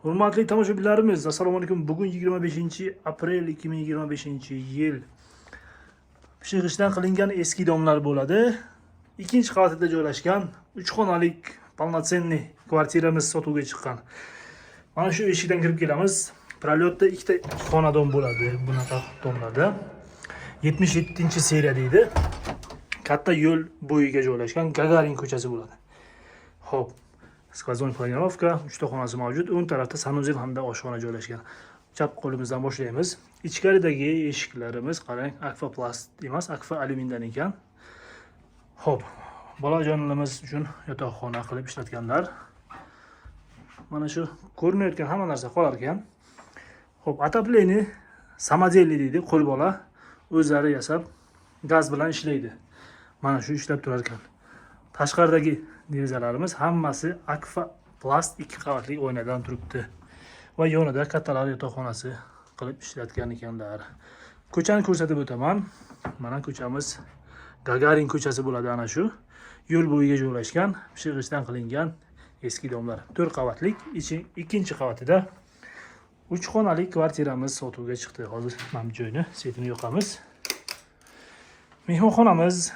Hurmatli tomoshabinlarimiz, assalomu alaykum. Bugun 25-aprel 2025-yil. Pishig'ishdan qilingan eski domlar bo'ladi. Ikkinchi qavatida joylashgan 3 xonalik полноценный kvartiramiz sotuvga chiqqan. Mana shu eshikdan kirib kelamiz. Prolyotda ikkita xonadon bo'ladi bunaqa domlarda. 77-seriya deydi. Katta yo'l bo'yiga joylashgan Gagarin ko'chasi bo'ladi. Xo'p. Skvazon planirovka, 3 ta xonasi mavjud. O'ng tarafda sanuzel hamda oshxona joylashgan. Chap qo'limizdan boshlaymiz. Ichkaridagi eshiklarimiz qarang, akvaplast emas, akva alyumindan ekan. Xo'p, bolajonlarimiz uchun yotoqxona qilib ishlatganlar. Mana shu ko'rinayotgan hamma narsa qolar ekan. Xo'p, отопление самодельный deydi, qo'l bola o'zlari yasab gaz bilan ishlaydi. Mana shu ishlab turar ekan. Tashqaridagi derazalarimiz hammasi akvaplast 2 qavatli oynadan turibdi. Va yonida kattalar yotoqxonasi qilib ishlatgan ekanlar. Ko'chani ko'rsatib o'taman. Mana ko'chamiz Gagarin ko'chasi bo'ladi ana shu. Yo'l bo'yiga joylashgan, pishig'ishdan qilingan eski domlar. 4 qavatlik, ikkinchi qavatida 3 xonalik kvartiramiz sotuvga chiqdi. Hozir mana bu joyni setini yoqamiz. Mehmonxonamiz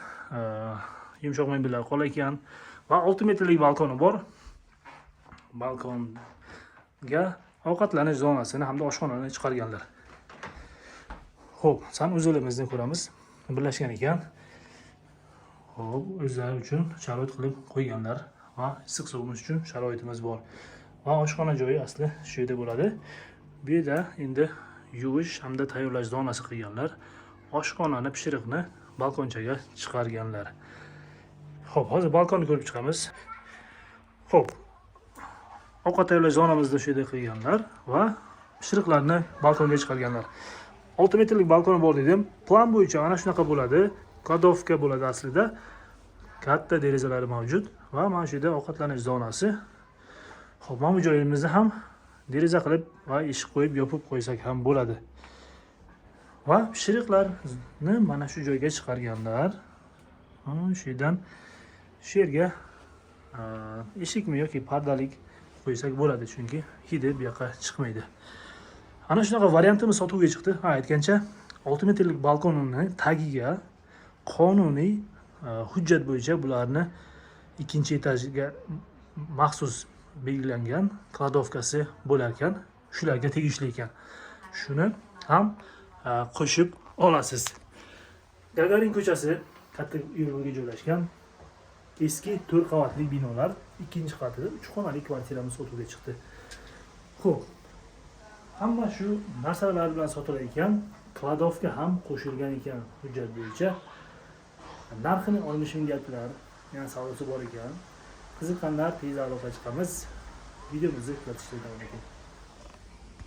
yumshoq mebellar qo'l ekan va 6 metrlik balkoni bor. Balkonga ovqatlanish zonasini hamda oshxonani chiqarganlar. Xo'p, sanuzelimizni ko'ramiz. Birlashgan ekan. Xo'p, o'zlari uchun sharoit qilib qo'yganlar va issiq suvimiz uchun sharoitimiz bor. Va oshxona joyi asli shu yerda bo'ladi. Bu yerda endi yuvish hamda tayyorlash zonasi qilganlar. Oshxonani, pishiriqni balkonchaga chiqarganlar. Xo'p, hozir balkonni ko'rib chiqamiz. Xo'p. Ovqat tayyorlash zonamizni shu yerda qilganlar va pishiriqlarni balkonga chiqarganlar. 6 metrlik balkoni bor dedim. Plan bo'yicha ana shunaqa bo'ladi. Kladovka bo'ladi aslida. Katta derazalari mavjud va mana shu yerda ovqatlanish zonasi. Xo'p, mana bu joyimizni ham deraza qilib va eshik qo'yib yopib qo'ysak ham bo'ladi. Va pishiriqlarni mana shu joyga chiqarganlar. Shu yerdan shu yerga eshikmi yoki pardalik qo'ysak bo'ladi, chunki hidi bu yoqqa chiqmaydi. Ana shunaqa variantimiz sotuvga chiqdi. Aytgancha 6 metrlik balkonning tagiga qonuniy hujjat bo'yicha bularni ikkinchi etajga maxsus belgilangan kladovkasi bo'lar ekan, shularga tegishli ekan. Shuni ham qo'shib olasiz. Gagarin ko'chasi katta yo'lga joylashgan eski 4 qavatli binolar, ikkinchi qavatida 3 xonali kvartiramiz sotuvga chiqdi. Xo'p. Hamma shu narsalar bilan sotilar ekan, kladovka ham qo'shilgan ekan hujjat bo'yicha. Narxini olishim gaplar, yana savdosi bor ekan. Qiziqqanlar tez aloqa chiqamiz. Videomizni kuzatishda davom eting.